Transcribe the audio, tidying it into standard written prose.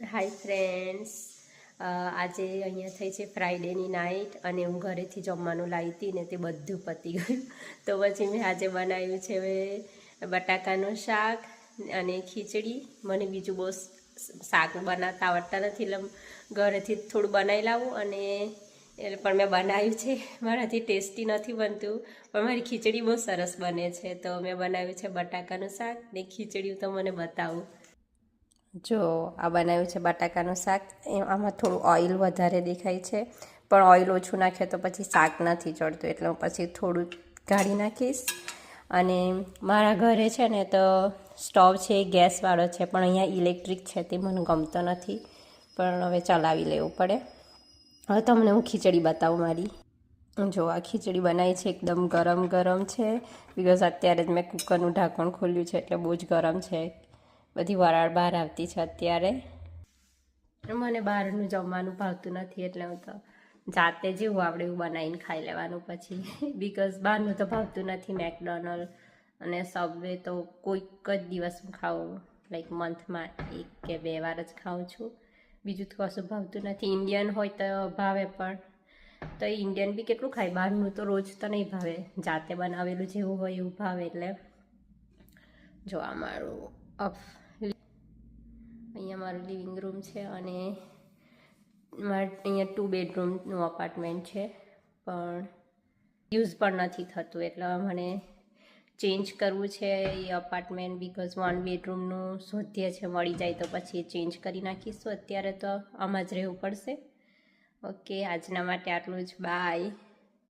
Hi friends, આજે અહીંયા થઈ છે ફ્રાઈડેની નાઇટ અને હું ઘરેથી જમવાનું લાવી હતી ને તે બધું પતી ગયું. તો પછી મેં આજે બનાવ્યું છે બટાકાનું શાક અને ખીચડી. મને બીજું બહુ શાક બનાવતા આવડતા નથી, એટલે ઘરેથી થોડું બનાવી લાવું અને પણ મેં બનાવ્યું છે. મારાથી ટેસ્ટી નથી બનતું, પણ મારી ખીચડી બહુ સરસ બને છે. તો મેં બનાવ્યું છે બટાકાનું શાક ને ખીચડી. તો મને બતાવું. જો આ બનાવ્યું છે બટાકાનું શાક. આમાં થોડું ઓઇલ વધારે દેખાય છે, પણ ઓઇલ ઓછું નાખે તો પછી શાક નથી ચડતું, એટલે હું પછી થોડું કાઢી નાખીશ. અને મારા ઘરે છે ને તો સ્ટોવ છે એ ગેસવાળો છે, પણ અહીંયા ઇલેક્ટ્રિક છે, તે મને ગમતો નથી, પણ હવે ચલાવી લેવું પડે. હવે તમને હું ખીચડી બતાવું મારી. જો આ ખીચડી બનાવી છે, એકદમ ગરમ ગરમ છે, બિકોઝ અત્યારે જ મેં કુકરનું ઢાંકણ ખોલ્યું છે, એટલે બહુ જ ગરમ છે. બધી વરાળ બહાર આવતી છે અત્યારે. મને બહારનું જમવાનું ભાવતું નથી, એટલે હું તો જાતે જેવું આવડે એવું બનાવીને ખાઈ લેવાનું પછી, બિકોઝ બહારનું તો ભાવતું નથી. મેકડોનલ્ડ અને સબવે તો કોઈક જ દિવસ હું ખાઉં, લાઈક મંથમાં 1 કે 2 વાર જ ખાઉં છું. બીજું તો કશું ભાવતું નથી. ઇન્ડિયન હોય તો ભાવે, પણ તો ઇન્ડિયન બી કેટલું ખાય, બહારનું તો રોજ તો નહીં ભાવે. જાતે બનાવેલું જેવું હોય એવું ભાવે. એટલે જો આ મારું અહીંયા મારું લિવિંગ રૂમ છે અને અહીંયા 2 બેડરૂમનું અપાર્ટમેન્ટ છે, પણ યુઝ પણ નથી થતું, એટલે મને ચેન્જ કરવું છે એ અપાર્ટમેન્ટ, બિકોઝ 1 બેડરૂમનું શોધીએ છે, મળી જાય તો પછી ચેન્જ કરી નાખીશું. અત્યારે તો આમાં જ રહેવું પડશે. ઓકે, આજના માટે આટલું જ. બાય.